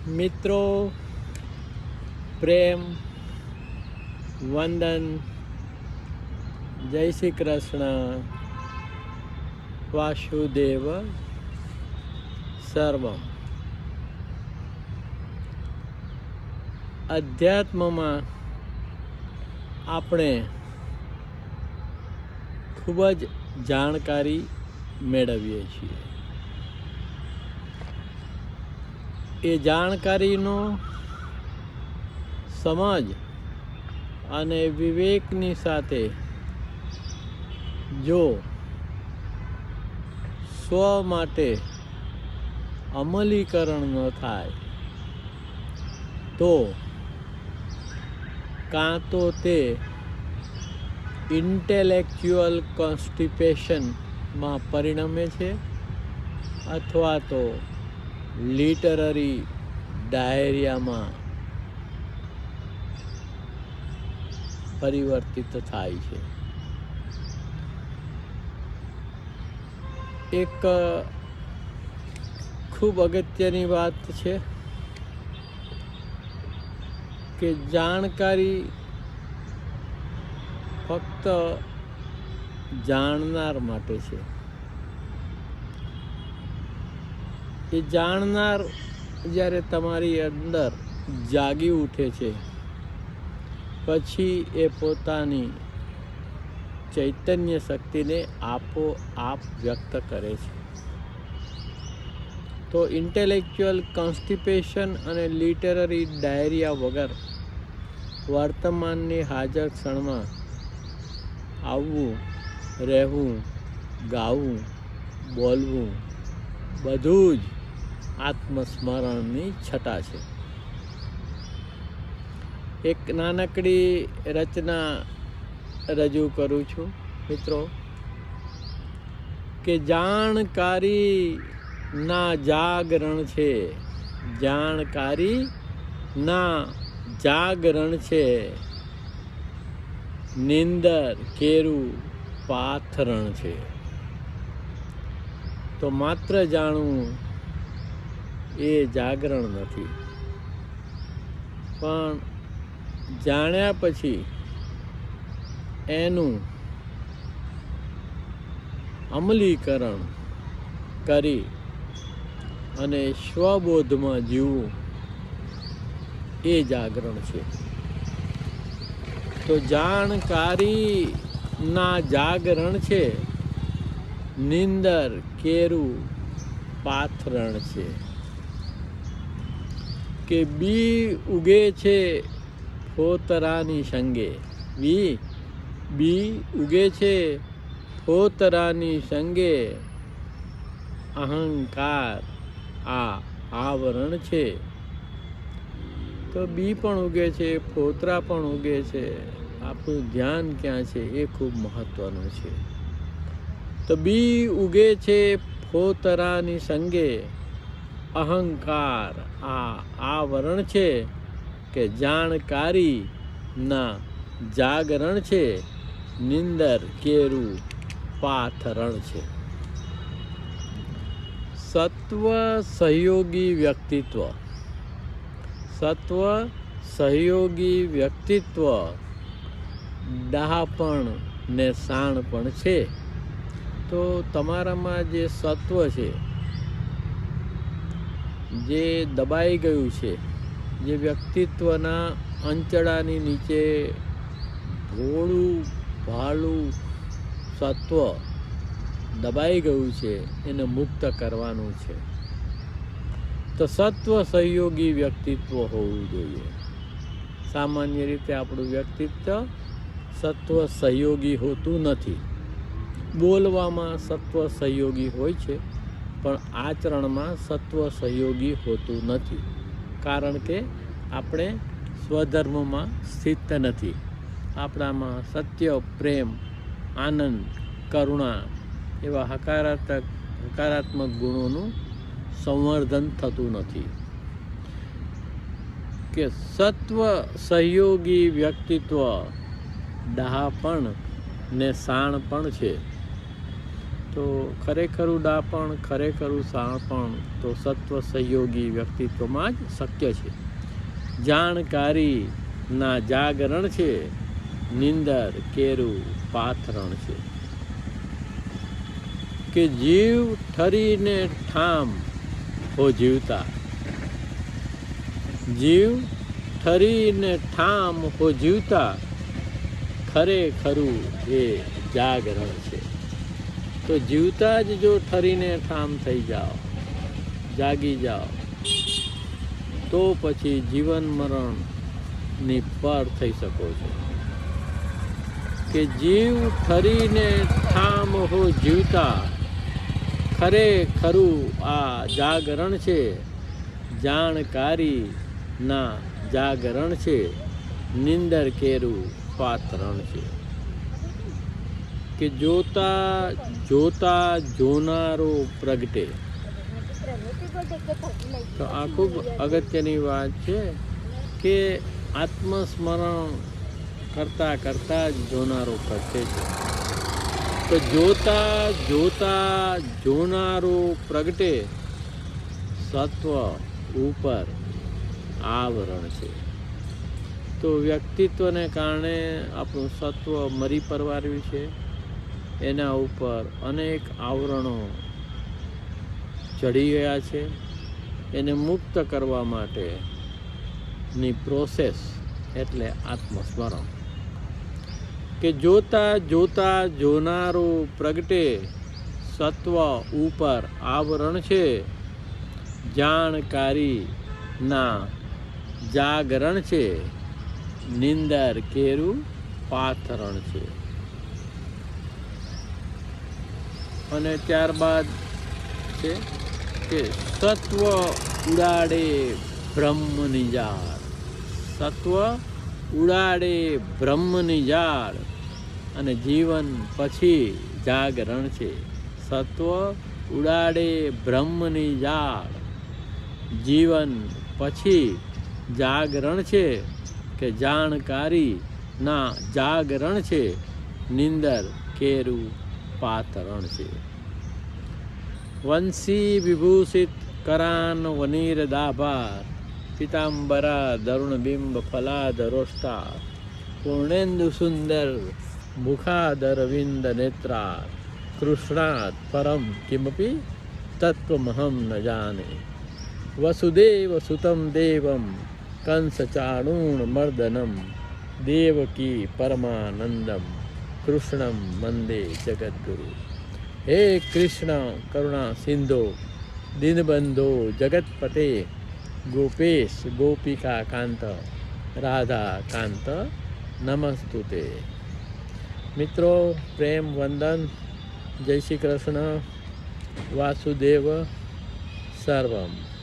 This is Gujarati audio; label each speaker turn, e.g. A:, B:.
A: મિત્રો, પ્રેમ, વંદન, જય શ્રી કૃષ્ણ, વાસુદેવ સર્વમ. અધ્યાત્મમાં આપણે ખૂબ જ જાણકારી મેળવીએ છીએ. એ જાણકારીનો સમજ અને વિવેકની સાથે જો સ્વ માટે અમલીકરણ ન થાય તો કાં તો તે ઇન્ટેલેક્ચ્યુઅલ કોન્સ્ટિપેશનમાં પરિણમે છે અથવા તો લિટરરી ડાયરિયામાં પરિવર્તિત થાય છે. એક ખૂબ અગત્યની વાત છે કે જાણકારી ફક્ત જાણનાર માટે છે. એ જાણનાર જ્યારે તમારી અંદર જાગી ઉઠે છે પછી એ પોતાની ચૈતન્ય શક્તિને આપોઆપ વ્યક્ત કરે છે. તો ઇન્ટેલેક્ચ્યુઅલ કોન્સ્ટિપેશન અને લિટરરી ડાયરિયા વગર વર્તમાનની હાજર ક્ષણમાં આવવું, રહેવું, ગાવું, બોલવું બધું જ આત્મસ્મરણની છટા છે. એક નાનકડી રચના રજૂ કરું છું મિત્રો કે જાણકારી ના જાગરણ છે, જાણકારી ના જાગરણ છે, નિંદર કેરું પાથરણ છે. તો માત્ર જાણવું એ જાગરણ નથી, પણ જાણ્યા પછી એનું અમલીકરણ કરી અને સ્વબોધમાં જીવવું એ જાગરણ છે. તો જાણકારીના જાગરણ છે, નિંદર કેરું પાથરણ છે. કે બી ઉગે છે ફોતરાની સંગે, બી ઉગે છે ફોતરાની સંગે, અહંકાર આ આવરણ છે. તો બી પણ ઉગે છે, ફોતરા પણ ઉગે છે, આપણું ધ્યાન ક્યાં છે એ ખૂબ મહત્વનું છે. તો બી ઉગે છે ફોતરાની સંગે, અહંકાર આ આવરણ છે કે જાણકારી ના જાગરણ છે, નિંદર કેરું પાથરણ છે. સત્વ સહયોગી વ્યક્તિત્વ, સત્વ સહયોગી વ્યક્તિત્વ ડહાપણ ને શાણપણ છે. તો તમારામાં જે સત્વ છે, જે દબાઈ ગયું છે, જે વ્યક્તિત્વના અંચળાની નીચે ભોળું ભાલું સત્વ દબાઈ ગયું છે, એને મુક્ત કરવાનું છે. તો સત્વ સહયોગી વ્યક્તિત્વ હોવું જોઈએ. સામાન્ય રીતે આપણું વ્યક્તિત્વ સત્વ સહયોગી હોતું નથી. બોલવામાં સત્વ સહયોગી હોય છે પણ આચરણમાં સત્વ સહયોગી હોતું નથી, કારણ કે આપણે સ્વધર્મમાં સ્થિત નથી. આપણામાં સત્ય, પ્રેમ, આનંદ, કરુણા એવા હકારાત્મક ગુણોનું સંવર્ધન થતું નથી. કે સત્વ સહયોગી વ્યક્તિત્વ ડહાપણ ને શાણપણ છે. તો ખરેખરું ડાપણ, ખરેખરું શાણપણ તો સત્વ સંયોગી વ્યક્તિત્વમાં જ શક્ય છે. જાણકારીના જાગરણ છે, નિંદર કેરું પાથરણ છે. કે જીવ ઠરીને ઠામ હો જીવતા, જીવ ઠરીને ઠામ હો જીવતા, ખરેખરું એ જાગરણ છે. તો જીવતા જ જો ઠરીને ઠામ થઈ જાઓ, જાગી જાઓ, તો પછી જીવન મરણની પર થઈ શકો છો. કે જીવ ઠરીને ઠામ હો જીવતા, ખરેખરું આ જાગરણ છે. જાણકારીના જાગરણ છે, નિંદર કેરું પાથરણ છે. કે જોતા જોતા જોનારો પ્રગટે. તો આ ખૂબ અગત્યની વાત છે કે આત્મસ્મરણ કરતાં કરતાં જ જોનારો પ્રગટે છે. તો જોતા જોતા જોનારો પ્રગટે, સત્વ ઉપર આવરણ છે. તો વ્યક્તિત્વને કારણે આપણું સત્વ મરી પરવાર્યું છે. એના ઉપર અનેક આવરણો ચડી ગયા છે. એને મુક્ત કરવા માટેની પ્રોસેસ એટલે આત્મસ્મરણ. કે જોતા જોતા જોનારો પ્રગટે, સત્વ ઉપર આવરણ છે. જાણકારીના જાગરણ છે, નિંદર કેરું પાથરણ છે. અને ત્યારબાદ છે કે સત્વ ઉડાડે બ્રહ્મની જાળ. સત્વ ઉડાડે બ્રહ્મની જાળ, અને જીવન પછી જાગરણ છે. સત્વ ઉડાડે બ્રહ્મની જાળ, જીવન પછી જાગરણ છે. કે જાણકારીના જાગરણ છે, નિંદર કેરું પાતરણ છે. વંશી વિભૂષિત કરાન વનીર દાભાર, પિતાંબરા દરુણબિંબ ફલાદરોષ્ટા, પૂર્ણેન્દુ સુંદર મુખાદરવિંદ નેત્રા, કૃષ્ણાત પરમ કિમપી તત્વમહમ ન જાને. વસુદેવ સુતમ દેવમ કંસ ચાણૂણ મર્દનમ, દેવકી પરમાનંદમ કૃષ્ણમ વંદે જગદ્ગુરુ. હે કૃષ્ણ કરુણા સિંધો દીનબંધો જગતપતે, ગોપેશ ગોપિકા કાંત રાધા કાંત નમસ્તુતે. મિત્રો, પ્રેમ વંદન. જય શ્રી કૃષ્ણ. વાસુદેવ સર્વમ.